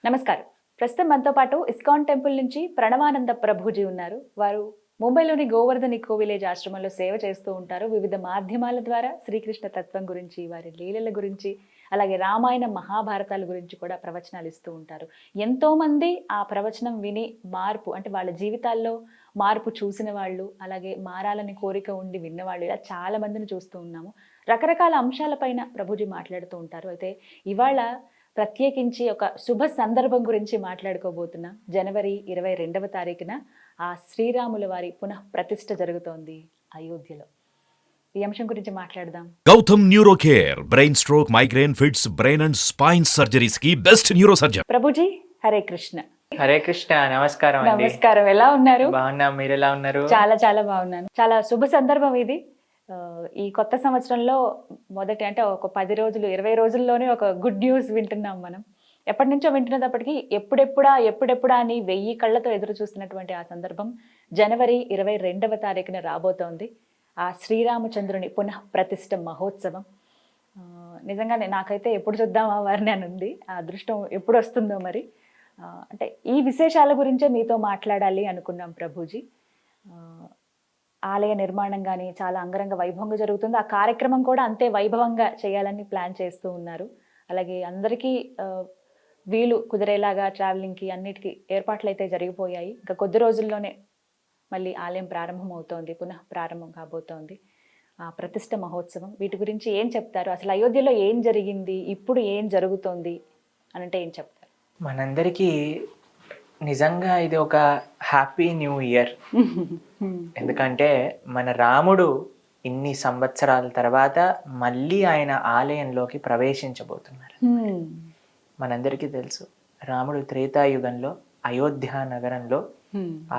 నమస్కారం. ప్రస్తుతం మనతో పాటు ఇస్కాన్ టెంపుల్ నుంచి ప్రణవానంద ప్రభుజీ ఉన్నారు. వారు ముంబైలోని గోవర్ధన్ ఇకో విలేజ్ ఆశ్రమంలో సేవ చేస్తూ ఉంటారు. వివిధ మాధ్యమాల ద్వారా శ్రీకృష్ణ తత్వం గురించి, వారి లీలల గురించి, అలాగే రామాయణ మహాభారతాల గురించి కూడా ప్రవచనాలు ఇస్తూ ఉంటారు. ఎంతో మంది ఆ ప్రవచనం విని మార్పు, అంటే వాళ్ళ జీవితాల్లో మార్పు చూసిన వాళ్ళు, అలాగే మారాలని కోరిక ఉండి విన్నవాళ్ళు, ఇలా చాలా మందిని చూస్తూ ఉన్నాము. రకరకాల అంశాలపైన ప్రభుజీ మాట్లాడుతూ ఉంటారు. అయితే ఇవాళ ప్రత్యేకించి ఒక శుభ సందర్భం గురించి మాట్లాడుకోబోతున్నాం. జనవరి 22వ తారీఖున ఆ శ్రీరాముల వారి పునః ప్రతిష్ఠ జరుగుతోంది అయోధ్యలో. ఈ అంశం గురించి మాట్లాడదాం. Gautam neuro care, brain stroke, migraine, fits, brain and spine surgeries కి best neuro surgeon. Prabhuji, Hare Krishna. Hare Krishna. నమస్కారం అండి. నమస్కారం. ఎలా ఉన్నారు? బాగున్నా, మీరు ఎలా ఉన్నారు? చాలా చాలా బాగున్నాను. చాలా శుభ సందర్భం ఇది. ఈ కొత్త సంవత్సరంలో మొదటి, అంటే ఒక 10 రోజులు 20 రోజుల్లోనే ఒక గుడ్ న్యూస్ వింటున్నాం మనం. ఎప్పటి నుంచో వింటున్నప్పటికీ ఎప్పుడెప్పుడా అని 1000 కళ్ళతో ఎదురు చూస్తున్నటువంటి ఆ సందర్భం జనవరి 22వ తారీఖున రాబోతోంది. ఆ శ్రీరామచంద్రుని పునః ప్రతిష్ఠ మహోత్సవం. నిజంగానే నాకైతే ఎప్పుడు చూద్దామా వారిని అని ఉంది. ఆ అదృష్టం ఎప్పుడు వస్తుందో మరి. అంటే ఈ విశేషాల గురించే మీతో మాట్లాడాలి అనుకున్నాం ప్రభుజీ. ఆలయ నిర్మాణం కానీ చాలా అంగరంగ వైభవంగా జరుగుతుంది. ఆ కార్యక్రమం కూడా అంతే వైభవంగా చేయాలని ప్లాన్ చేస్తూ ఉన్నారు. అలాగే అందరికీ వీలు కుదిరేలాగా ట్రావెలింగ్కి అన్నిటికీ ఏర్పాట్లు అయితే జరిగిపోయాయి. ఇంకా కొద్ది రోజుల్లోనే మళ్ళీ ఆలయం ప్రారంభం అవుతోంది, పునః ప్రారంభం కాబోతోంది. ఆ ప్రతిష్ఠ మహోత్సవం, వీటి గురించి ఏం చెప్తారు? అసలు అయోధ్యలో ఏం జరిగింది, ఇప్పుడు ఏం జరుగుతోంది అనంటే ఏం చెప్తారు? మనందరికీ నిజంగా ఇది ఒక హ్యాపీ న్యూ ఇయర్. ఎందుకంటే మన రాముడు ఇన్ని సంవత్సరాల తర్వాత మళ్ళీ ఆయన ఆలయంలోకి ప్రవేశించబోతున్నారు. మనందరికీ తెలుసు, రాముడు త్రేతాయుగంలో అయోధ్య నగరంలో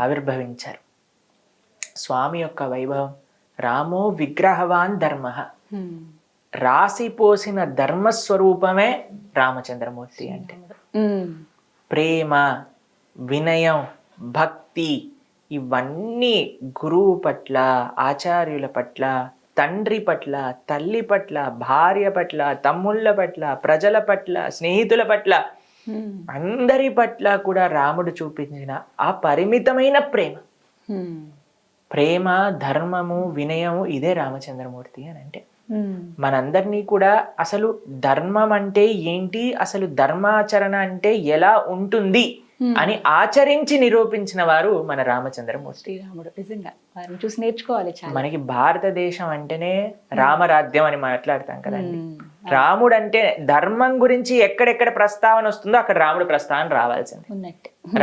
ఆవిర్భవించారు. స్వామి యొక్క వైభవం, రామో విగ్రహవాన్ ధర్మ, రాసిపోసిన ధర్మస్వరూపమే రామచంద్రమూర్తి. అంటే ప్రేమ, వినయం, భక్తి, ఇవన్నీ గురువు పట్ల, ఆచార్యుల పట్ల, తండ్రి పట్ల, తల్లి పట్ల, భార్య పట్ల, తమ్ముళ్ళ పట్ల, ప్రజల పట్ల, స్నేహితుల పట్ల, అందరి పట్ల కూడా రాముడు చూపించిన ఆ పరిమితమైన ప్రేమ, ధర్మము, వినయము, ఇదే రామచంద్రమూర్తి అని అంటే. మనందరినీ కూడా అసలు ధర్మం అంటే ఏంటి, అసలు ధర్మాచరణ అంటే ఎలా ఉంటుంది అని ఆచరించి నిరూపించిన వారు మన రామచంద్రమూర్తి. శ్రీరాముడు నిజంగా వారిని చూసి నేర్చుకోవాలి. మనకి భారతదేశం అంటేనే రామరాజ్యం అని మాట్లాడతాం కదండి. రాముడు అంటే ధర్మం గురించి ఎక్కడెక్కడ ప్రస్తావన వస్తుందో అక్కడ రాముడు ప్రస్తావన రావాల్సింది.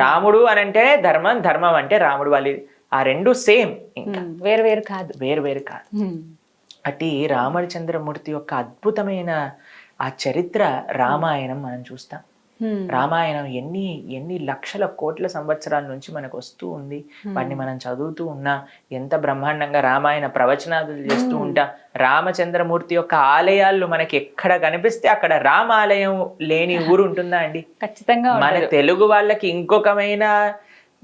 రాముడు అని అంటే ధర్మం, ధర్మం అంటే రాముడు. వాళ్ళు ఆ రెండు సేమ్, ఇంకా వేరు కాదు. అటు రామచంద్రమూర్తి యొక్క అద్భుతమైన ఆ చరిత్ర రామాయణం మనం చూస్తాం. రామాయణం ఎన్ని లక్షల కోట్ల సంవత్సరాల నుంచి మనకు వస్తూ ఉంది. వాటిని మనం చదువుతూ ఉన్నాం. ఎంత బ్రహ్మాండంగా రామాయణ ప్రవచనాలు చేస్తూ ఉంటాం. రామచంద్రమూర్తి యొక్క ఆలయాలు మనకి ఎక్కడ కనిపిస్తే అక్కడ రామాలయం లేని ఊరు ఉంటుందా అండి? ఖచ్చితంగా. మన తెలుగు వాళ్ళకి ఇంకొకమైన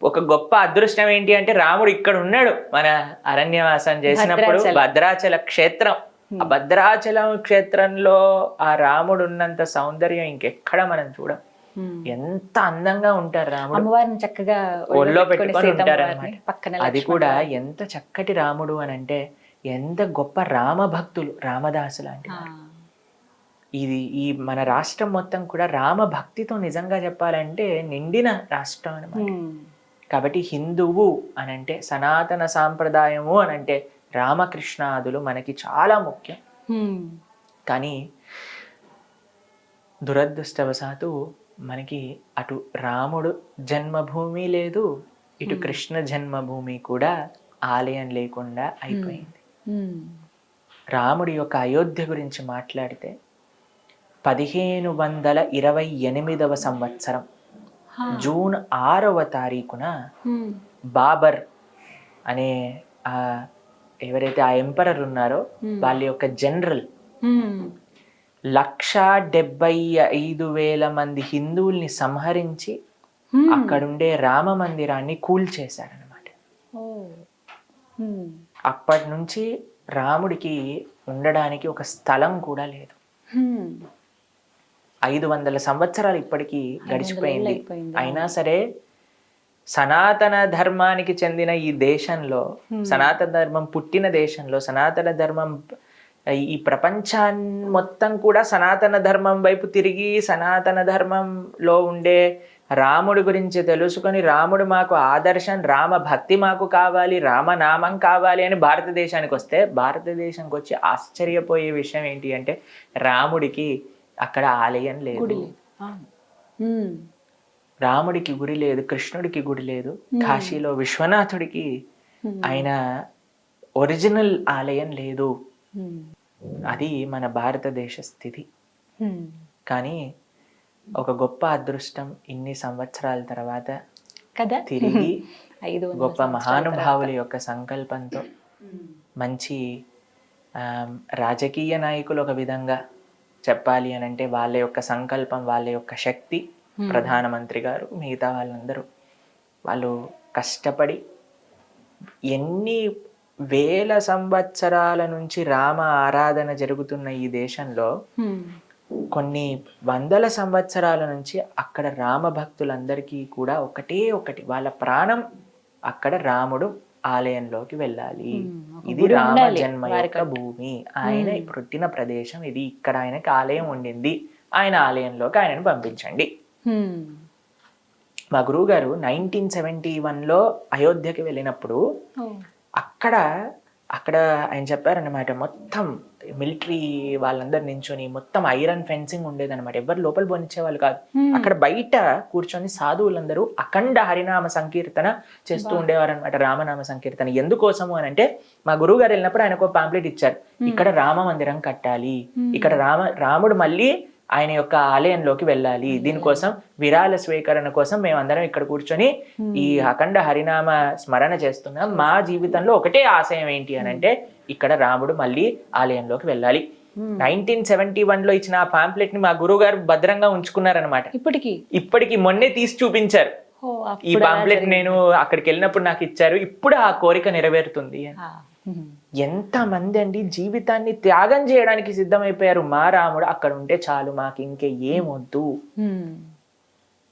ఒక గొప్ప అదృష్టం ఏంటి అంటే, రాముడు ఇక్కడ ఉన్నాడు. మన అరణ్యవాసం చేసినప్పుడు భద్రాచల క్షేత్రం, ఆ భద్రాచలం క్షేత్రంలో ఆ రాముడు ఉన్నంత సౌందర్యం ఇంకెక్కడ మనం చూడం. ఎంత అందంగా ఉంటారు రాముడు, అమ్మవారిని చక్కగా ఒళ్ళో పెట్టుకొని ఉంటారు అన్నమాట. అది కూడా ఎంత చక్కటి రాముడు అని అంటే, ఎంత గొప్ప రామభక్తులు, రామదాసు లాంటి. ఈ మన రాష్ట్రం మొత్తం కూడా రామభక్తితో నిజంగా చెప్పాలంటే నిండిన రాష్ట్రం అన్నమాట. కాబట్టి హిందువు అనంటే, సనాతన సాంప్రదాయము అనంటే రామకృష్ణాదులు మనకి చాలా ముఖ్యం. కానీ దురదృష్టవశాత్తు మనకి అటు రాముడు జన్మభూమి లేదు, ఇటు కృష్ణ జన్మభూమి కూడా ఆలయం లేకుండా అయిపోయింది. రాముడి యొక్క అయోధ్య గురించి మాట్లాడితే 1528వ సంవత్సరం జూన్ 6వ తారీఖున బాబర్ అనే ఎవరైతే ఆ ఎంపరర్ ఉన్నారో వాళ్ళ యొక్క జనరల్ 1,75,000 మంది హిందువుల్ని సంహరించి అక్కడుండే రామ మందిరాన్ని కూల్చేశారనమాట. అప్పటి నుంచి రాముడికి ఉండడానికి ఒక స్థలం కూడా లేదు. 500 సంవత్సరాలు ఇప్పటికీ 500 గడిచిపోయింది. అయిపోయింది. అయినా సరే సనాతన ధర్మానికి చెందిన ఈ దేశంలో, సనాతన ధర్మం పుట్టిన దేశంలో, సనాతన ధర్మం ఈ ప్రపంచాన్ని మొత్తం కూడా సనాతన ధర్మం వైపు తిరిగి సనాతన ధర్మంలో ఉండే రాముడి గురించి తెలుసుకొని, రాముడు మాకు ఆదర్శం, రామ భక్తి మాకు కావాలి, రామనామం కావాలి అని భారతదేశానికి వస్తే, భారతదేశానికి వచ్చి ఆశ్చర్యపోయే విషయం ఏంటి అంటే రాముడికి అక్కడ ఆలయం లేదు. రాముడికి గుడి లేదు, కృష్ణుడికి గుడి లేదు. కాశీలో విశ్వనాథుడికి ఆయన ఒరిజినల్ ఆలయం లేదు. అది మన భారతదేశ స్థితి. కానీ ఒక గొప్ప అదృష్టం, ఇన్ని సంవత్సరాల తర్వాత కదా తిరిగి గొప్ప మహానుభావుల యొక్క సంకల్పంతో మంచి రాజకీయ నాయకులు, ఒక విధంగా చెప్పాలి అని అంటే వాళ్ళ యొక్క సంకల్పం, వాళ్ళ యొక్క శక్తి, ప్రధానమంత్రి గారు, మిగతా వాళ్ళందరూ వాళ్ళు కష్టపడి ఎన్ని వేల సంవత్సరాల నుంచి రామ ఆరాధన జరుగుతున్న ఈ దేశంలో కొన్ని వందల సంవత్సరాల నుంచి అక్కడ రామ భక్తులందరికీ కూడా ఒకటి వాళ్ళ ప్రాణం అక్కడ రాముడు ఆలయంలోకి వెళ్ళాలి. ఇది రామ జన్మ యొక్క భూమి, ఆయన పుట్టిన ప్రదేశం ఇది, ఇక్కడ ఆయనకి ఆలయం ఉండింది, ఆయన ఆలయంలోకి ఆయనను పంపించండి. మా గురువు గారు 1971లో అయోధ్యకి వెళ్ళినప్పుడు అక్కడ ఆయన చెప్పారనమాట, మొత్తం మిలిటరీ వాళ్ళందరు నించొని మొత్తం ఐరన్ ఫెన్సింగ్ ఉండేదన్నమాట, ఎవరు లోపల పోనిచ్చే వాళ్ళు కాదు. అక్కడ బయట కూర్చొని సాధువులందరూ అఖండ హరినామ సంకీర్తన చేస్తూ ఉండేవారు అనమాట, రామనామ సంకీర్తన. ఎందుకోసము అని అంటే మా గురువు గారు వెళ్ళినప్పుడు ఆయనకు ఒక పాంప్లెట్ ఇచ్చారు, ఇక్కడ రామ మందిరం కట్టాలి, ఇక్కడ రాముడు మళ్ళీ ఆయన యొక్క ఆలయంలోకి వెళ్ళాలి, దీనికోసం విరాళ స్వీకరణ కోసం మేమందరం ఇక్కడ కూర్చొని ఈ అఖండ హరినామ స్మరణ చేస్తున్నాం. మా జీవితంలో ఒకటే ఆశయం ఏంటి అని అంటే ఇక్కడ రాముడు మళ్ళీ ఆలయంలోకి వెళ్ళాలి. 1971లో ఇచ్చిన ఆ పాంప్లెట్ ని మా గురువు గారు భద్రంగా ఉంచుకున్నారనమాట. ఇప్పటికి మొన్నే తీసి చూపించారు. ఈ పాంప్లెట్ నేను అక్కడికి వెళ్ళినప్పుడు నాకు ఇచ్చారు, ఇప్పుడు ఆ కోరిక నెరవేరుతుంది. ఎంత మంది అండి జీవితాన్ని త్యాగం చేయడానికి సిద్ధమైపోయారు. మా రాముడు అక్కడ ఉంటే చాలు, మాకు ఇంకే ఏమొద్దు.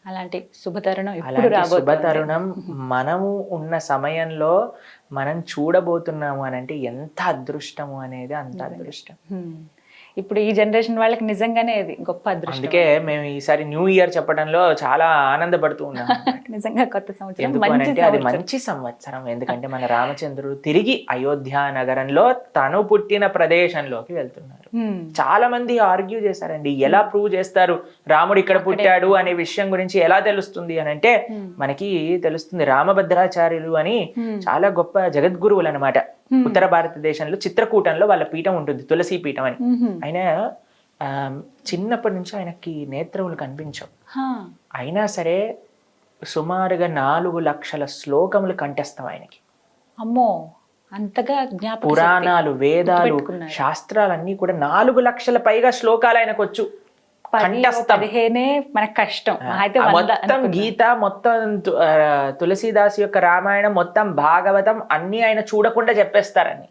అలాంటి శుభతరుణం శుభతరుణం మనము ఉన్న సమయంలో మనం చూడబోతున్నాము అని అంటే ఎంత అదృష్టము అనేది అంత అదృష్టం. ఇప్పుడు ఈ జనరేషన్ వాళ్ళకి నిజంగానే అది గొప్ప అదృష్టం. అందుకే మేము ఈసారి న్యూ ఇయర్ చెప్పడంలో చాలా ఆనందపడుతూ ఉన్నాం. నిజంగా కొత్త సంవత్సరం, ఎందుకంటే అది మంచి సంవత్సరం. ఎందుకంటే మన రామచంద్రుడు తిరిగి అయోధ్య నగరంలో తను పుట్టిన ప్రదేశంలోకి వెళ్తున్నారు. చాలా మంది ఆర్గ్యూ చేశారండి, ఎలా ప్రూవ్ చేస్తారు రాముడు ఇక్కడ పుట్టాడు అనే విషయం గురించి ఎలా తెలుస్తుంది అని అంటే మనకి తెలుస్తుంది. రామభద్రాచార్యులు అని చాలా గొప్ప జగద్గురువులు అనమాట. ఉత్తర భారతదేశంలో చిత్రకూటంలో వాళ్ళ పీఠం ఉంటుంది, తులసి పీఠం అని. ఆయన చిన్నప్పటి నుంచి ఆయనకి నేత్రములు కనిపించవు, అయినా సరే సుమారుగా 4 లక్షల శ్లోకములు కంఠస్థం ఆయనకి. అమ్మో, అంతగా జ్ఞాపకం. పురాణాలు, వేదాలు, శాస్త్రాలన్నీ కూడా 4 లక్షల పైగా శ్లోకాలు ఆయనకు వచ్చు. మనకు కష్టం. మొత్తం గీత, మొత్తం తులసీదాస్ యొక్క రామాయణం, మొత్తం భాగవతం అన్ని ఆయన చూడకుండా చెప్పేస్తారని.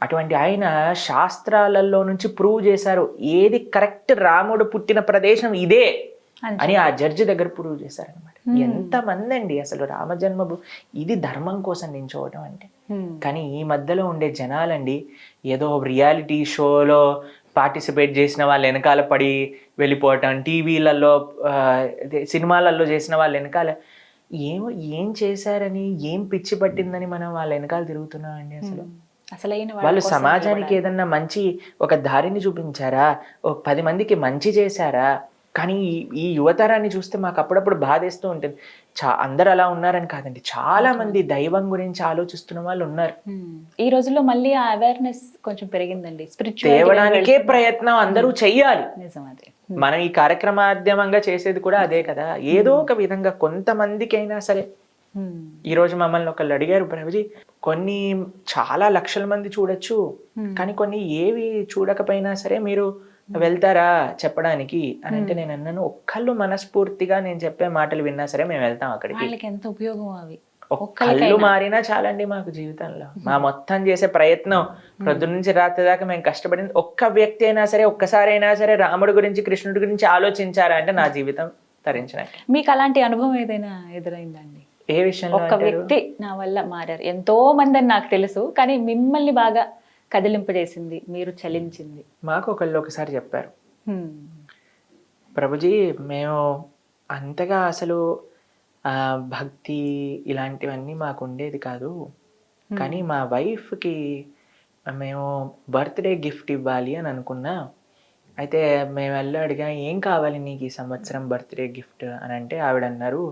అటువంటి ఆయన శాస్త్రాలలో నుంచి ప్రూవ్ చేశారు ఏది కరెక్ట్, రాముడు పుట్టిన ప్రదేశం ఇదే అని ఆ జడ్జి దగ్గర ప్రూవ్ చేశారనమాట. ఎంతమంది అండి అసలు రామ జన్మభూమి ఇది ధర్మం కోసం నించోవటం అంటే. కానీ ఈ మధ్యలో ఉండే జనాలండి ఏదో రియాలిటీ షోలో పార్టిసిపేట్ చేసిన వాళ్ళు వెనకాల పడి వెళ్ళిపోవటం, టీవీలలో సినిమాలలో చేసిన వాళ్ళ వెనకాల ఏం చేశారని, ఏం పిచ్చి పట్టిందని మనం వాళ్ళ వెనకాల తిరుగుతున్నామండి. అసలు వాళ్ళు సమాజానికి ఏదన్నా మంచి ఒక దారిని చూపించారా, 10 మందికి మంచి చేశారా? కానీ ఈ యువతరాన్ని చూస్తే మాకు అప్పుడప్పుడు బాధేస్తూ ఉంటుంది. అందరు అలా ఉన్నారని కాదండి, చాలా మంది దైవం గురించి ఆలోచిస్తున్న వాళ్ళు ఉన్నారు. ఈ రోజుల్లో మళ్ళీ ఆ అవేర్నెస్ కొంచెం పెరిగిందండి. తేవడానికే ప్రయత్నం అందరూ చెయ్యాలి. మనం ఈ కార్యక్రమాధ్యమంగా చేసేది కూడా అదే కదా. ఏదో ఒక విధంగా కొంతమందికైనా సరే. ఈ రోజు మమ్మల్ని ఒకళ్ళు అడిగారు, ప్రభుజీ కొన్ని చాలా లక్షల మంది చూడొచ్చు, కానీ కొన్ని ఏవి చూడకపోయినా సరే మీరు వెళ్తారా చెప్పడానికి అని అంటే నేను అన్నాను, ఒక్కళ్ళు మనస్ఫూర్తిగా నేను చెప్పే మాటలు విన్నా సరే మేము వెళ్తాం అక్కడికి. ఎంత ఉపయోగం అవి. కళ్ళు మారినా చాలండి మాకు జీవితంలో. మా మొత్తం చేసే ప్రయత్నం ప్రొద్దు నుంచి రాత్రి దాకా మేము కష్టపడింది ఒక్క వ్యక్తి అయినా సరే, ఒక్కసారి అయినా సరే రాముడి గురించి కృష్ణుడి గురించి ఆలోచించారా అంటే నా జీవితం తరించినట్టు. మీకు అలాంటి అనుభవం ఏదైనా ఎదురైందండి? ఏ విషయంలో? ఒక్క వ్యక్తి నా వల్ల మారారు, ఎంతో మంది అని నాకు తెలుసు, కానీ మిమ్మల్ని బాగా కదిలింపజేసింది, మీరు చలించింది. మాకు ఒకసారి చెప్పారు, ప్రభుజీ మేము అంతగా అసలు భక్తి ఇలాంటివన్నీ మాకు ఉండేది కాదు, కానీ మా వైఫ్కి మేము బర్త్డే గిఫ్ట్ ఇవ్వాలి అని అనుకున్నా. అయితే మేము వెళ్ళి అడిగా, ఏం కావాలి నీకు ఈ సంవత్సరం బర్త్డే గిఫ్ట్ అని అంటే ఆవిడ అన్నారు,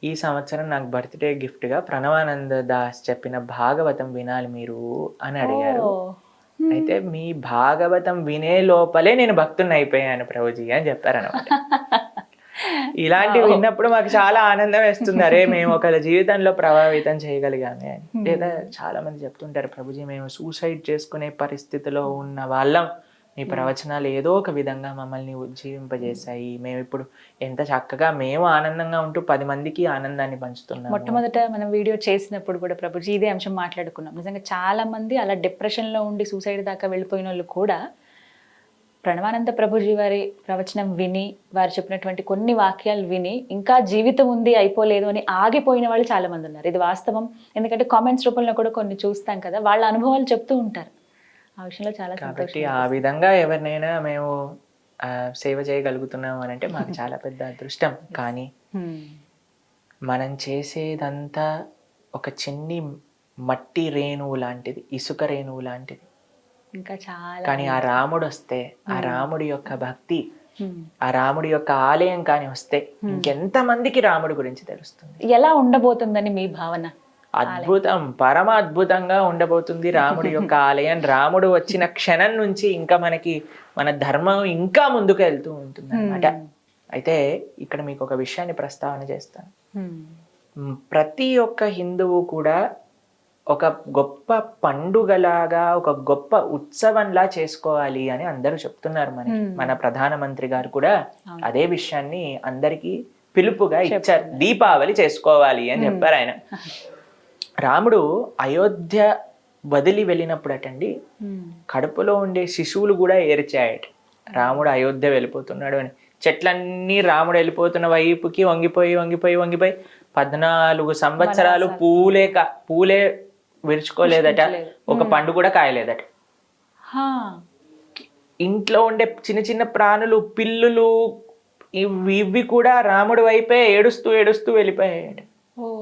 ఈ సంవత్సరం నాకు బర్త్డే గిఫ్ట్గా ప్రణవానంద దాస్ చెప్పిన భాగవతం వినాలి మీరు అని అడిగారు. అయితే మీ భాగవతం వినే లోపలే నేను భక్తుని అయిపోయాను ప్రభుజీ అని చెప్పారనమాట. ఇలాంటివి విన్నప్పుడు మాకు చాలా ఆనందం వేస్తుంది, అరే మేము ఒకళ్ళ జీవితంలో ప్రభావితం చేయగలిగామే అని. లేదా చాలా మంది చెప్తుంటారు, ప్రభుజీ మేము సూసైడ్ చేసుకునే పరిస్థితిలో ఉన్న వాళ్ళం, మీ ప్రవచనాలు ఏదో ఒక విధంగా మమ్మల్ని ఉజ్జీవింపజేశాయి, మేము ఇప్పుడు ఎంత చక్కగా మేము ఆనందంగా ఉంటూ 10 మందికి ఆనందాన్ని పంచుతున్నాం. మొట్టమొదట మనం వీడియో చేసినప్పుడు కూడా ప్రభుజీ ఇదే అంశం మాట్లాడుకున్నాం. నిజంగా చాలా మంది అలా డిప్రెషన్లో ఉండి సూసైడ్ దాకా వెళ్ళిపోయిన వాళ్ళు కూడా ప్రణవానంద ప్రభుజీ వారి ప్రవచనం విని, వారు చెప్పినటువంటి కొన్ని వాక్యాలు విని ఇంకా జీవితం ఉంది అయిపోలేదు అని ఆగిపోయిన వాళ్ళు చాలా మంది ఉన్నారు. ఇది వాస్తవం, ఎందుకంటే కామెంట్స్ రూపంలో కూడా కొన్ని చూస్తాం కదా, వాళ్ళ అనుభవాలు చెప్తూ ఉంటారు. ఆ విషయంలో చాలా కాబట్టి ఆ విధంగా ఎవరినైనా మేము సేవ చేయగలుగుతున్నాం అని అంటే మాకు చాలా పెద్ద అదృష్టం. కానీ మనం చేసేదంతా ఒక చిన్ని మట్టి రేణువు లాంటిది, ఇసుక రేణువు లాంటిది. ఇంకా చాలా కానీ ఆ రాముడు వస్తే, ఆ రాముడి యొక్క భక్తి, ఆ రాముడి యొక్క ఆలయం కానీ వస్తే ఇంకెంత మందికి రాముడి గురించి తెలుస్తుంది. ఎలా ఉండబోతుందని మీ భావన? అద్భుతం, పరమ అద్భుతంగా ఉండబోతుంది రాముడి యొక్క ఆలయం. రాముడు వచ్చిన క్షణం నుంచి ఇంకా మనకి మన ధర్మం ఇంకా ముందుకు వెళ్తూ ఉంటుంది అన్నమాట. అయితే ఇక్కడ మీకు ఒక విషయాన్ని ప్రస్తావన చేస్తాను. ప్రతి ఒక్క హిందువు కూడా ఒక గొప్ప పండుగలాగా, ఒక గొప్ప ఉత్సవంలా చేసుకోవాలి అని అందరూ చెప్తున్నారు. మన ప్రధానమంత్రి గారు కూడా అదే విషయాన్ని అందరికీ పిలుపుగా ఇచ్చారు. దీపావళి చేసుకోవాలి అని చెప్పారు ఆయన. రాముడు అయోధ్య వదిలి వెళ్ళినప్పుడు అటండి, కడుపులో ఉండే శిశువులు కూడా ఏడ్చాయట, రాముడు అయోధ్య వెళ్ళిపోతున్నాడు అని. చెట్లన్నీ రాముడు వెళ్ళిపోతున్న వైపుకి వంగిపోయి వంగిపోయి వంగిపోయి 14 సంవత్సరాలు పూలే విరుచుకోలేదట, ఒక పండు కూడా కాయలేదట. ఇంట్లో ఉండే చిన్న చిన్న ప్రాణులు, పిల్లులు, ఇవి కూడా రాముడి వైపే ఏడుస్తూ ఏడుస్తూ వెళ్ళిపోయాయట.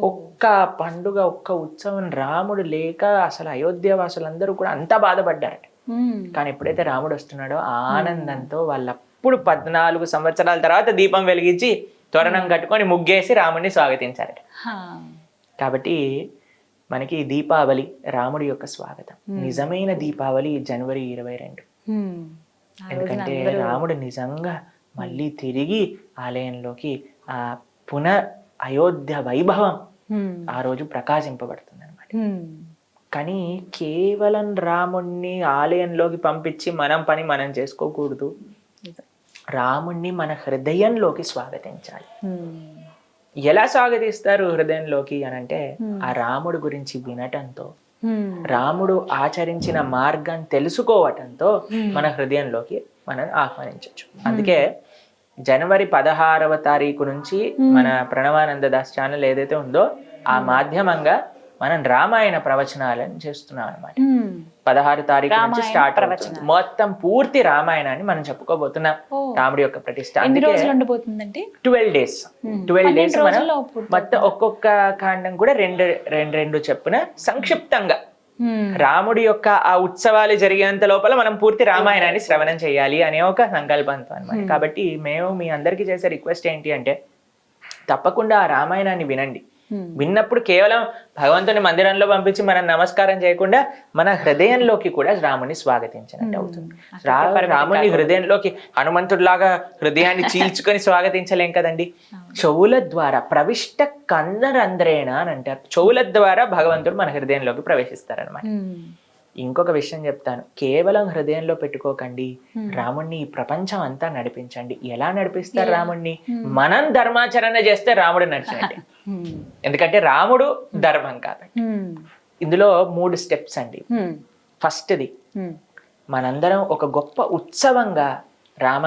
ఒక్క పండుగ, ఒక్క ఉత్సవం రాముడు లేక అసలు అయోధ్య వాసులందరూ కూడా అంతా బాధపడ్డారట. కానీ ఎప్పుడైతే రాముడు వస్తున్నాడో ఆనందంతో వాళ్ళప్పుడు 14 సంవత్సరాల తర్వాత దీపం వెలిగించి తోరణం కట్టుకొని ముగ్గేసి రాముడిని స్వాగతించారట. కాబట్టి మనకి దీపావళి రాముడి యొక్క స్వాగతం. నిజమైన దీపావళి జనవరి 22. ఎందుకంటే రాముడు నిజంగా మళ్ళీ తిరిగి ఆలయంలోకి ఆ అయోధ్య వైభవం ఆ రోజు ప్రకాశింపబడుతుంది అనమాట. కానీ కేవలం రాముణ్ణి ఆలయంలోకి పంపించి మనం పని మనం చేసుకోకూడదు. రాముణ్ణి మన హృదయంలోకి స్వాగతించాలి. ఎలా స్వాగతిస్తారు హృదయంలోకి అని అంటే, ఆ రాముడు గురించి వినటంతో, రాముడు ఆచరించిన మార్గం తెలుసుకోవటంతో మన హృదయంలోకి మనం ఆహ్వానించవచ్చు. అందుకే జనవరి 16వ తారీఖు నుంచి మన ప్రణవానంద దాస్ ఛానల్ ఏదైతే ఉందో ఆ మాధ్యమంగా మనం రామాయణ ప్రవచనాలను చేస్తున్నాం అనమాట. 16 తారీఖు నుంచి స్టార్ట్ అవుతుంది. మొత్తం పూర్తి రామాయణాన్ని మనం చెప్పుకోబోతున్నాం. రాముడి యొక్క ప్రతిష్ట. 12 డేస్. 12 డేస్ మనం మొత్తం ఒక్కొక్క కాండం కూడా రెండు చెప్పున సంక్షిప్తంగా రాముడి యొక్క ఆ ఉత్సవాలు జరిగేంత లోపల మనం పూర్తి రామాయణాన్ని శ్రవణం చేయాలి అనే ఒక సంకల్పంతో అనమాట. కాబట్టి మేము మీ అందరికీ చేసే రిక్వెస్ట్ ఏంటి అంటే, తప్పకుండా ఆ రామాయణాన్ని వినండి. విన్నప్పుడు కేవలం భగవంతుని మందిరంలో పంపించి మనం నమస్కారం చేయకుండా మన హృదయంలోకి కూడా రాముని స్వాగతించినట్టు అవుతుంది. రాముని హృదయంలోకి హనుమంతుడిలాగా హృదయాన్ని చీల్చుకొని స్వాగతించలేం కదండి. చెవుల ద్వారా ప్రవిష్ట కందరంధ్రేణ అని అంటారు. చెవుల ద్వారా భగవంతుడు మన హృదయంలోకి ప్రవేశిస్తారనమాట. ఇంకొక విషయం చెప్తాను, కేవలం హృదయంలో పెట్టుకోకండి, రాముణ్ణి ఈ ప్రపంచం అంతా నడిపించండి. ఎలా నడిపిస్తారు రాముణ్ణి? మనం ధర్మాచరణ చేస్తే రాముడు నడిచినట్టే. ఎందుకంటే రాముడు ధర్మం కాబట్టి. ఇందులో 3 స్టెప్స్ అండి. ఫస్ట్ది, మనందరం ఒక గొప్ప ఉత్సవంగా రామ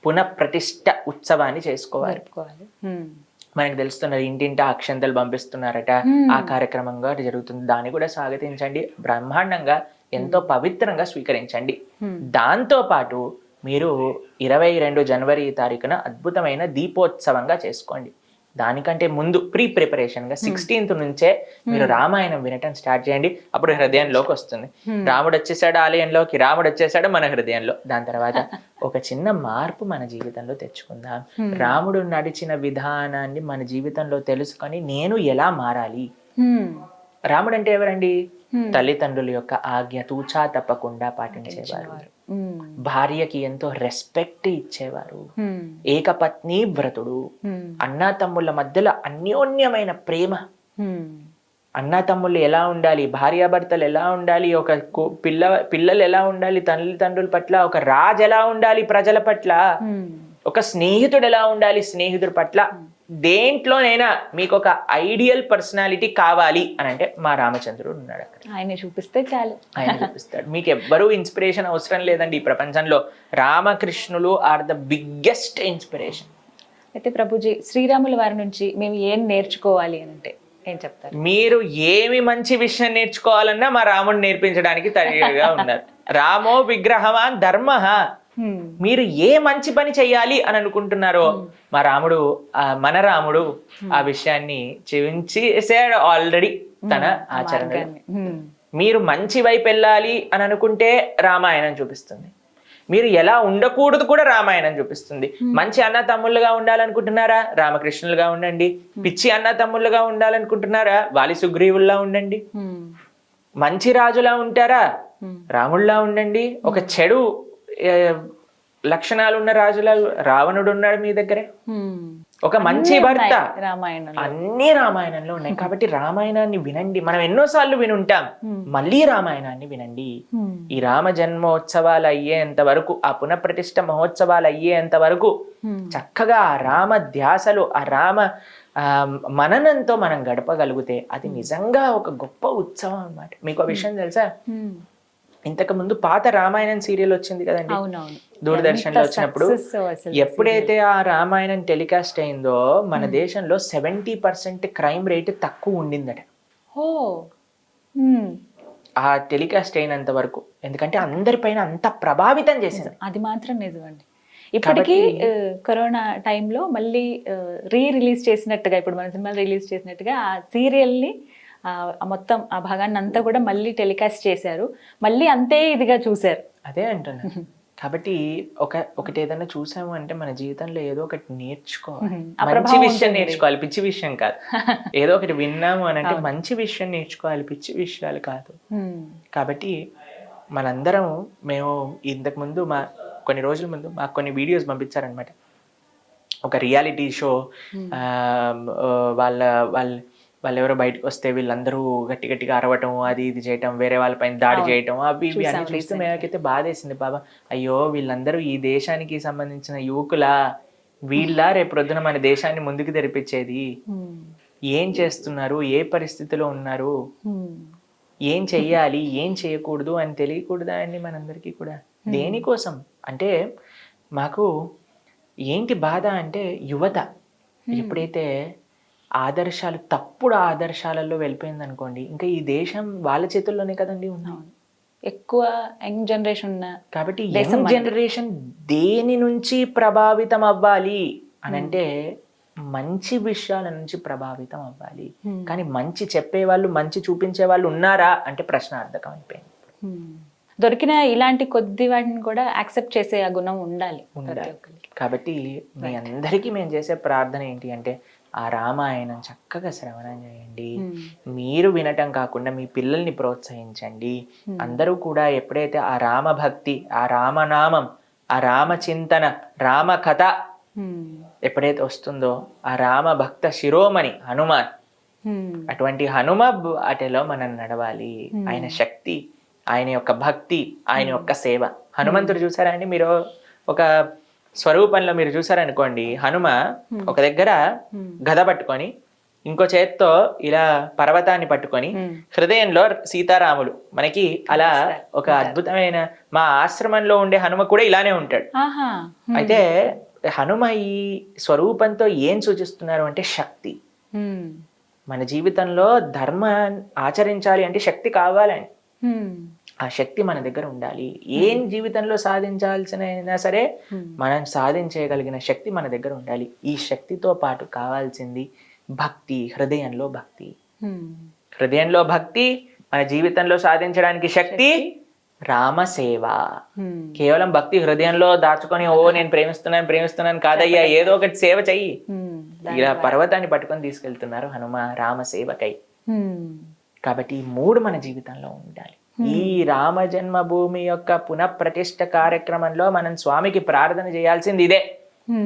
పునఃప్రతిష్ఠ ఉత్సవాన్ని చేసుకోవాలి. మనకు తెలుస్తున్నది, ఇంటింటా అక్షంతలు పంపిస్తున్నారట, ఆ కార్యక్రమంగా జరుగుతుంది. దాన్ని కూడా స్వాగతించండి, బ్రహ్మాండంగా ఎంతో పవిత్రంగా స్వీకరించండి. దాంతో పాటు మీరు 22 జనవరి తారీఖున అద్భుతమైన దీపోత్సవంగా చేసుకోండి. దానికంటే ముందు ప్రిపరేషన్గా 16th నుంచే మీరు రామాయణం వినటం స్టార్ట్ చేయండి. అప్పుడు హృదయంలోకి వస్తుంది. రాముడు వచ్చేసాడు ఆలయంలోకి, రాముడు వచ్చేసాడు మన హృదయంలో. దాని తర్వాత ఒక చిన్న మార్పు మన జీవితంలో తెచ్చుకుందాం. రాముడు నడిచిన విధానాన్ని మన జీవితంలో తెలుసుకొని నేను ఎలా మారాలి. రాముడు అంటే ఎవరండి? తల్లిదండ్రుల యొక్క ఆజ్ఞ తూచా తప్పకుండా పాటించేవారు, భార్యకి ఎంతో రెస్పెక్ట్ ఇచ్చేవారు, ఏకపత్ని వ్రతుడు, అన్నా తమ్ముళ్ళ మధ్యలో అన్యోన్యమైన ప్రేమ. అన్నా తమ్ముళ్ళు ఎలా ఉండాలి, భార్యాభర్తలు ఎలా ఉండాలి, ఒక పిల్లలు ఎలా ఉండాలి తల్లిదండ్రుల పట్ల, ఒక రాజు ఎలా ఉండాలి ప్రజల పట్ల, ఒక స్నేహితుడు ఎలా ఉండాలి స్నేహితుడి పట్ల. దేంట్లోనైనా మీకు ఒక ఐడియల్ పర్సనాలిటీ కావాలి అని అంటే మా రామచంద్రుడు ఉన్నాడు అక్కడ. ఆయన చూపిస్తే చాలు, ఆయన చూపిస్తాడు. మీకు ఎవ్వరూ ఇన్స్పిరేషన్ అవసరం లేదండి ఈ ప్రపంచంలో. రామకృష్ణులు ఆర్ ద బిగ్గెస్ట్ ఇన్స్పిరేషన్. అయితే ప్రభుజీ, శ్రీరాముల వారి నుంచి మేము ఏం నేర్చుకోవాలి అని అంటే ఏం చెప్తారు? మీరు ఏమి మంచి విషయం నేర్చుకోవాలన్నా మా రాముడు నేర్పించడానికి తయారుగా ఉన్నారు. రామో విగ్రహమా ధర్మః. మీరు ఏ మంచి పని చెయ్యాలి అని అనుకుంటున్నారో మా రాముడు, మన రాముడు ఆ విషయాన్ని చూపించేసాడు ఆల్రెడీ తన ఆచరణలో. మీరు మంచి వైపు వెళ్ళాలి అని అనుకుంటే రామాయణం చూపిస్తుంది. మీరు ఎలా ఉండకూడదు కూడా రామాయణం చూపిస్తుంది. మంచి అన్న తమ్ముళ్ళుగా ఉండాలనుకుంటున్నారా? రామకృష్ణులుగా ఉండండి. పిచ్చి అన్న తమ్ముళ్ళుగా ఉండాలనుకుంటున్నారా? వాలి సుగ్రీవుల్లా ఉండండి. మంచి రాజులా ఉంటారా? రాముళ్ళలా ఉండండి. ఒక చెడు లక్షణాలు ఉన్న రాజులా రావణుడు ఉన్నాడు మీ దగ్గరే. ఒక మంచి భర్త, అన్ని రామాయణంలో ఉన్నాయి. కాబట్టి రామాయణాన్ని వినండి. మనం ఎన్నోసార్లు వినుంటాం, మళ్ళీ రామాయణాన్ని వినండి. ఈ రామ జన్మోత్సవాలు అయ్యేంత వరకు, ఆ పునఃప్రతిష్ఠ మహోత్సవాలు అయ్యేంత వరకు చక్కగా ఆ రామ ధ్యాసలు, ఆ రామ మననంతో మనం గడపగలిగితే అది నిజంగా ఒక గొప్ప ఉత్సవం అన్నమాట. మీకు ఆ విషయం తెలుసా? ఇంతకు ముందు పాత రామాయణం సీరియల్ వచ్చింది కదండి దూరదర్శన్ లో వచ్చినప్పుడు, ఎప్పుడైతే ఆ రామాయణం టెలికాస్ట్ అయిందో మన దేశంలో 70% క్రైమ్ రేట్ తక్కువ ఉండిందట ఆ టెలికాస్ట్ అయినంత వరకు. ఎందుకంటే అందరిపైన అంత ప్రభావితం చేసింది. అది మాత్రం నిజమండి. ఇప్పటికీ కరోనా టైంలో మళ్ళీ రిలీజ్ చేసినట్టుగా, ఇప్పుడు మన సినిమా రిలీజ్ చేసినట్టుగా ఆ సీరియల్ని మొత్తం ఆ భాగాన్ని అంతా కూడా మళ్ళీ టెలికాస్ట్ చేశారు. మళ్ళీ అంతే ఇదిగా చూశారు. అదే అంటున్నా. కాబట్టి ఒకటి ఏదైనా చూసాము అంటే మన జీవితంలో ఏదో ఒకటి నేర్చుకోవాలి. మంచి విషయం నేర్చుకోవాలి, పిచ్చి విషయం కాదు. ఏదో ఒకటి విన్నాము అని అంటే మంచి విషయం నేర్చుకోవాలి, పిచ్చి విషయాలు కాదు. కాబట్టి మనందరం, మేము ఇంతకు ముందు కొన్ని రోజుల ముందు మాకు కొన్ని వీడియోస్ పంపించారనమాట. ఒక రియాలిటీ షో, వాళ్ళు ఎవరో బయటకు వస్తే వీళ్ళందరూ గట్టి గట్టిగా అరవటం, అది ఇది చేయటం, వేరే వాళ్ళపైన దాడి చేయటం, అవి ఇవి అన్ని చూస్తే మేమైతే బాధేసింది. బాబా, అయ్యో వీళ్ళందరూ ఈ దేశానికి సంబంధించిన యువకులా, వీళ్ళ రేపు రొద్దున మన దేశాన్ని ముందుకు తెరిపించేది. ఏం చేస్తున్నారు, ఏ పరిస్థితిలో ఉన్నారు, ఏం చెయ్యాలి, ఏం చేయకూడదు అని తెలియకూడదా అండి మనందరికీ కూడా? దేనికోసం అంటే మాకు ఏంటి బాధ అంటే, యువత ఎప్పుడైతే ఆదర్శాలు, తప్పుడు ఆదర్శాలలో వెళ్ళిపోయింది అనుకోండి, ఇంకా ఈ దేశం వాళ్ళ చేతుల్లోనే కదండి ఉంది. ఎక్కువ యంగ్ జనరేషన్ ఉన్న కాబట్టి యంగ్ జనరేషన్ దేని నుంచి ప్రభావితం అవ్వాలి అని అంటే మంచి విషయాల నుంచి ప్రభావితం అవ్వాలి. కానీ మంచి చెప్పేవాళ్ళు, మంచి చూపించే వాళ్ళు ఉన్నారా అంటే ప్రశ్నార్థకం అయిపోయింది. దొరికిన ఇలాంటి కొద్ది వాటిని కూడా యాక్సెప్ట్ చేసే ఆ గుణం ఉండాలి. కాబట్టి మీ అందరికీ మేము చేసే ప్రార్థన ఏంటి అంటే, ఆ రామాయణం చక్కగా శ్రవణం చేయండి. మీరు వినటం కాకుండా మీ పిల్లల్ని ప్రోత్సహించండి. అందరూ కూడా ఎప్పుడైతే ఆ రామభక్తి, ఆ రామనామం, ఆ రామచింతన, రామ కథ ఎప్పుడైతే వస్తుందో, ఆ రామ భక్త శిరోమణి హనుమాన్, అటువంటి హనుమ అటలో మనం నడవాలి. ఆయన శక్తి, ఆయన యొక్క భక్తి, ఆయన యొక్క సేవ. హనుమంతుడు చూసారా అండి మీరు? ఒక స్వరూపంలో మీరు చూసారనుకోండి, హనుమ ఒక దగ్గర గద పట్టుకొని ఇంకో చేత్తో ఇలా పర్వతాన్ని పట్టుకొని హృదయంలో సీతారాములు మనకి అలా ఒక అద్భుతమైన మా ఆశ్రమంలో ఉండే హనుమ కూడా ఇలానే ఉంటాడు. అయితే హనుమ ఈ స్వరూపంతో ఏం సూచిస్తున్నారు అంటే శక్తి. మన జీవితంలో ధర్మం ఆచరించాలి అంటే శక్తి కావాలని, ఆ శక్తి మన దగ్గర ఉండాలి. ఏం జీవితంలో సాధించాల్సిన సరే మనం సాధించగలిగిన శక్తి మన దగ్గర ఉండాలి. ఈ శక్తితో పాటు కావాల్సింది భక్తి, హృదయంలో భక్తి. హృదయంలో భక్తి, మన జీవితంలో సాధించడానికి శక్తి రామసేవ. కేవలం భక్తి హృదయంలో దాచుకొని ఓ నేను ప్రేమిస్తున్నాను కాదయ్యా, ఏదో ఒకటి సేవ చెయ్యి. ఇలా పర్వతాన్ని పట్టుకొని తీసుకెళ్తున్నారు హనుమ రామసేవకై. కాబట్టి ఈ 3 మన జీవితంలో ఉండాలి. ఈ రామ జన్మభూమి యొక్క పునఃప్రతిష్ఠ కార్యక్రమంలో మనం స్వామికి ప్రార్థన చేయాల్సింది ఇదే.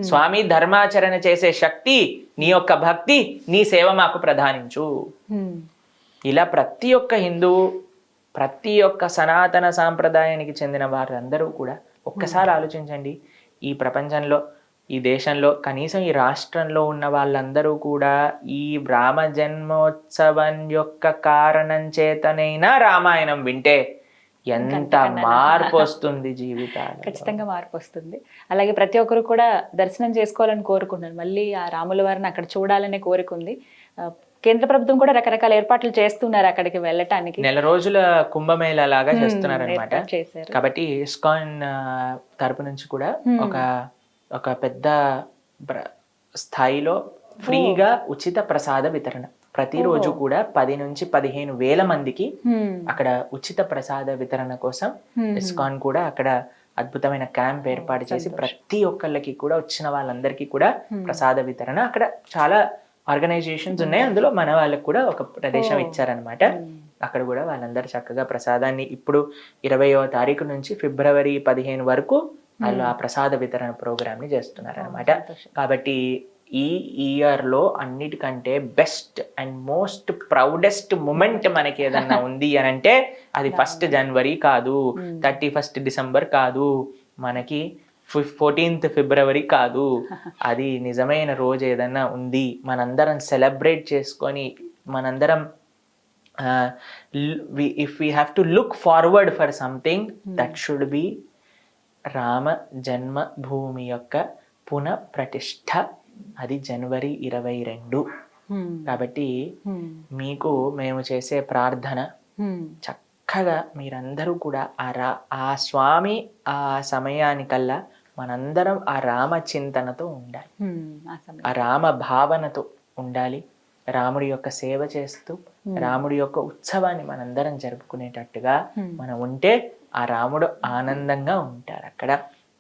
స్వామి, ధర్మాచరణ చేసే శక్తి నీ యొక్క భక్తి, నీ సేవ మాకు ప్రధానించు. ఇలా ప్రతి ఒక్క హిందువు, ప్రతి ఒక్క సనాతన సాంప్రదాయానికి చెందిన వారందరూ కూడా ఒక్కసారి ఆలోచించండి. ఈ ప్రపంచంలో, ఈ దేశంలో, కనీసం ఈ రాష్ట్రంలో ఉన్న వాళ్ళందరూ కూడా ఈ రామ జన్మోత్సవం యొక్క కారణం చేతనైనా రామాయణం వింటే ఎంత మార్పు వస్తుంది జీవితాలు. ఖచ్చితంగా మార్పు వస్తుంది. అలాగే ప్రతి ఒక్కరు కూడా దర్శనం చేసుకోవాలని కోరుకుంటున్నారు. మళ్ళీ ఆ రాముల వారిని అక్కడ చూడాలనే కోరిక ఉంది. కేంద్ర ప్రభుత్వం కూడా రకరకాల ఏర్పాట్లు చేస్తున్నారు అక్కడికి వెళ్ళటానికి. 1 రోజుల కుంభమేళా లాగా చేస్తున్నారు అనమాట. కాబట్టి ఇస్కాన్ తరపు నుంచి కూడా ఒక పెద్ద స్థాయిలో ఫ్రీగా ఉచిత ప్రసాద వితరణ ప్రతిరోజు కూడా 10 నుంచి 15 వేల మందికి అక్కడ ఉచిత ప్రసాద వితరణ కోసం ఇస్కాన్ కూడా అక్కడ అద్భుతమైన క్యాంప్ ఏర్పాటు చేసి ప్రతి ఒక్కళ్ళకి కూడా, వచ్చిన వాళ్ళందరికీ కూడా ప్రసాద వితరణ, అక్కడ చాలా ఆర్గనైజేషన్స్ ఉన్నాయి, అందులో మన వాళ్ళకి కూడా ఒక ప్రదేశం ఇచ్చారనమాట. అక్కడ కూడా వాళ్ళందరూ చక్కగా ప్రసాదాన్ని ఇప్పుడు 20వ తారీఖు నుంచి ఫిబ్రవరి 15 వరకు వాళ్ళు ఆ ప్రసాద వితరణ ప్రోగ్రామ్ ని చేస్తున్నారు అనమాట. కాబట్టి ఈ ఇయర్ లో అన్నిటికంటే best and most proudest moment మనకి ఏదన్నా ఉంది అని అంటే అది 1st జనవరి కాదు, 31st డిసెంబర్ కాదు, మనకి 14th ఫిబ్రవరి కాదు. అది నిజమైన రోజు ఏదన్నా ఉంది, మనందరం సెలబ్రేట్ చేసుకొని, మనందరం if we have to look forward for something, that should be Rama Janmabhoomi యొక్క పునఃప్రతిష్ఠ. అది జనవరి 22. కాబట్టి మీకు మేము చేసే ప్రార్థన, చక్కగా మీరందరూ కూడా ఆ స్వామి ఆ సమయానికల్లా మనందరం ఆ రామ చింతనతో ఉండాలి, ఆ రామ భావనతో ఉండాలి. రాముడి యొక్క సేవ చేస్తూ రాముడి యొక్క ఉత్సవాన్ని మనందరం జరుపుకునేటట్టుగా మనం ఉంటే ఆ రాముడు ఆనందంగా ఉంటారు అక్కడ.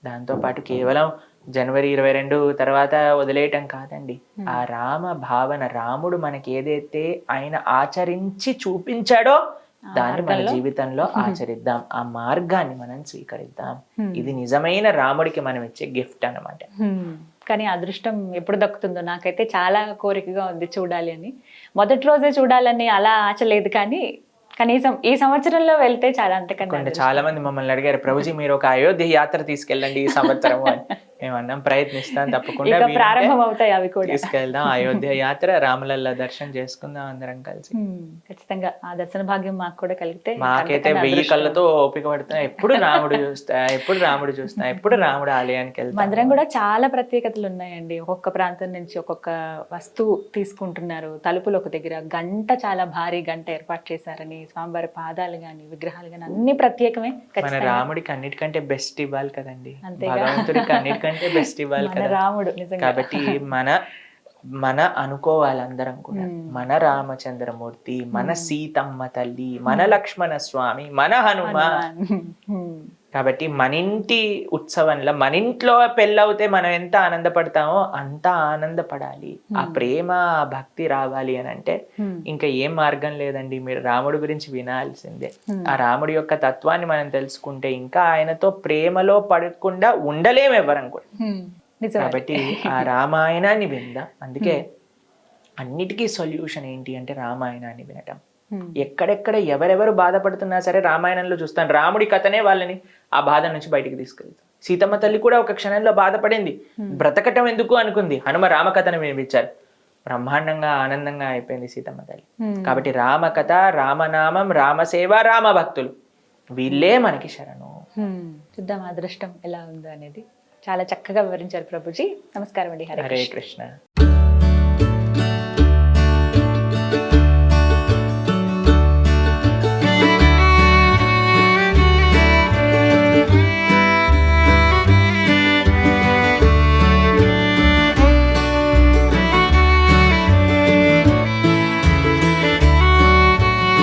దాంతోపాటు కేవలం జనవరి 22 తర్వాత వదిలేయటం కాదండి, ఆ రామ భావన, రాముడు మనకి ఏదైతే ఆయన ఆచరించి చూపించాడో దాన్ని మన జీవితంలో ఆచరిద్దాం, ఆ మార్గాన్ని మనం స్వీకరిద్దాం. ఇది నిజమైన రాముడికి మనం ఇచ్చే గిఫ్ట్ అన్నమాట. కానీ అదృష్టం ఎప్పుడు దక్కుతుందో నాకైతే చాలా కోరికగా ఉంది చూడాలి అని. మొదటి రోజే చూడాలని అలా ఆశ లేదు, కానీ కనీసం ఈ సంవత్సరంలో వెళ్తే చాలా అంతకన్నా. చాలా మంది మమ్మల్ని అడిగారు, ప్రభుజీ మీరు ఒక అయోధ్య యాత్ర తీసుకెళ్ళండి ఈ సంవత్సరం అని. మేమన్నాం ప్రయత్నిస్తాం, తప్పకుండా ప్రారంభం అవుతాయి అవి కూడా, తీసుకెళ్దాం. అయోధ్య యాత్ర, రామలల్ల దర్శనం చేసుకుందాం అందరం కలిసి. ఖచ్చితంగా ఆ దర్శన భాగ్యం మాకు కూడా కలిగితే. మాకైతే 1000 కళ్ళతో ఓపిక పడుతున్నా, ఎప్పుడు రాముడు చూస్తా, ఎప్పుడు రాముడు చూస్తా, ఎప్పుడు రాముడు ఆలయానికి వెళ్తాం. మందిరం కూడా చాలా ప్రత్యేకతలు ఉన్నాయండి. ఒక్కొక్క ప్రాంతం నుంచి ఒక్కొక్క వస్తువు తీసుకుంటున్నారు. తలుపులు ఒక దగ్గర గంట, చాలా భారీ గంట ఏర్పాటు చేశారని, స్వామివారి పాదాలు గాని విగ్రహాలు గాని అన్ని ప్రత్యేకమే. మన రాముడికి అన్నిటికంటే బెస్ట్ ఇవ్వాలి కదండి, భగవంతుడికి అన్నిటికంటే బెస్ట్ ఇవ్వాలి కదా రాముడు. కాబట్టి మన అనుకోవాలి అందరం కూడా, మన రామచంద్రమూర్తి, మన సీతమ్మ తల్లి, మన లక్ష్మణ స్వామి, మన హనుమాన్. కాబట్టి మన ఇంటి ఉత్సవంలో, మన ఇంట్లో పెళ్ళవుతే మనం ఎంత ఆనందపడతామో అంత ఆనందపడాలి. ఆ ప్రేమ, ఆ భక్తి రావాలి అని అంటే ఇంకా ఏం మార్గం లేదండి, మీరు రాముడి గురించి వినాల్సిందే. ఆ రాముడి యొక్క తత్వాన్ని మనం తెలుసుకుంటే ఇంకా ఆయనతో ప్రేమలో పడకుండా ఉండలేము ఎవరం కూడా. కాబట్టి ఆ రామాయణాన్ని విందాం. అందుకే అన్నిటికీ సొల్యూషన్ ఏంటి అంటే రామాయణాన్ని వినటం. ఎక్కడెక్కడ ఎవరెవరు బాధపడుతున్నా సరే రామాయణంలో చూస్తాను, రాముడి కథనే వాళ్ళని ఆ బాధ నుంచి బయటికి తీసుకెళ్తాం. సీతమ్మ తల్లి కూడా ఒక క్షణంలో బాధపడింది, బ్రతకటం ఎందుకు అనుకుంది, హనుమ రామకథను వినిపించారు. బ్రహ్మాండంగా ఆనందంగా అయిపోయింది సీతమ్మ తల్లి. Hmm. కాబట్టి రామకథ, రామనామం, రామసేవ, రామభక్తులు వీళ్ళే మనకి శరణు. చూద్దాం అదృష్టం ఎలా ఉందో అనేది. చాలా చక్కగా వివరించారు ప్రభుజీ. నమస్కారం అండి. హరే కృష్ణ.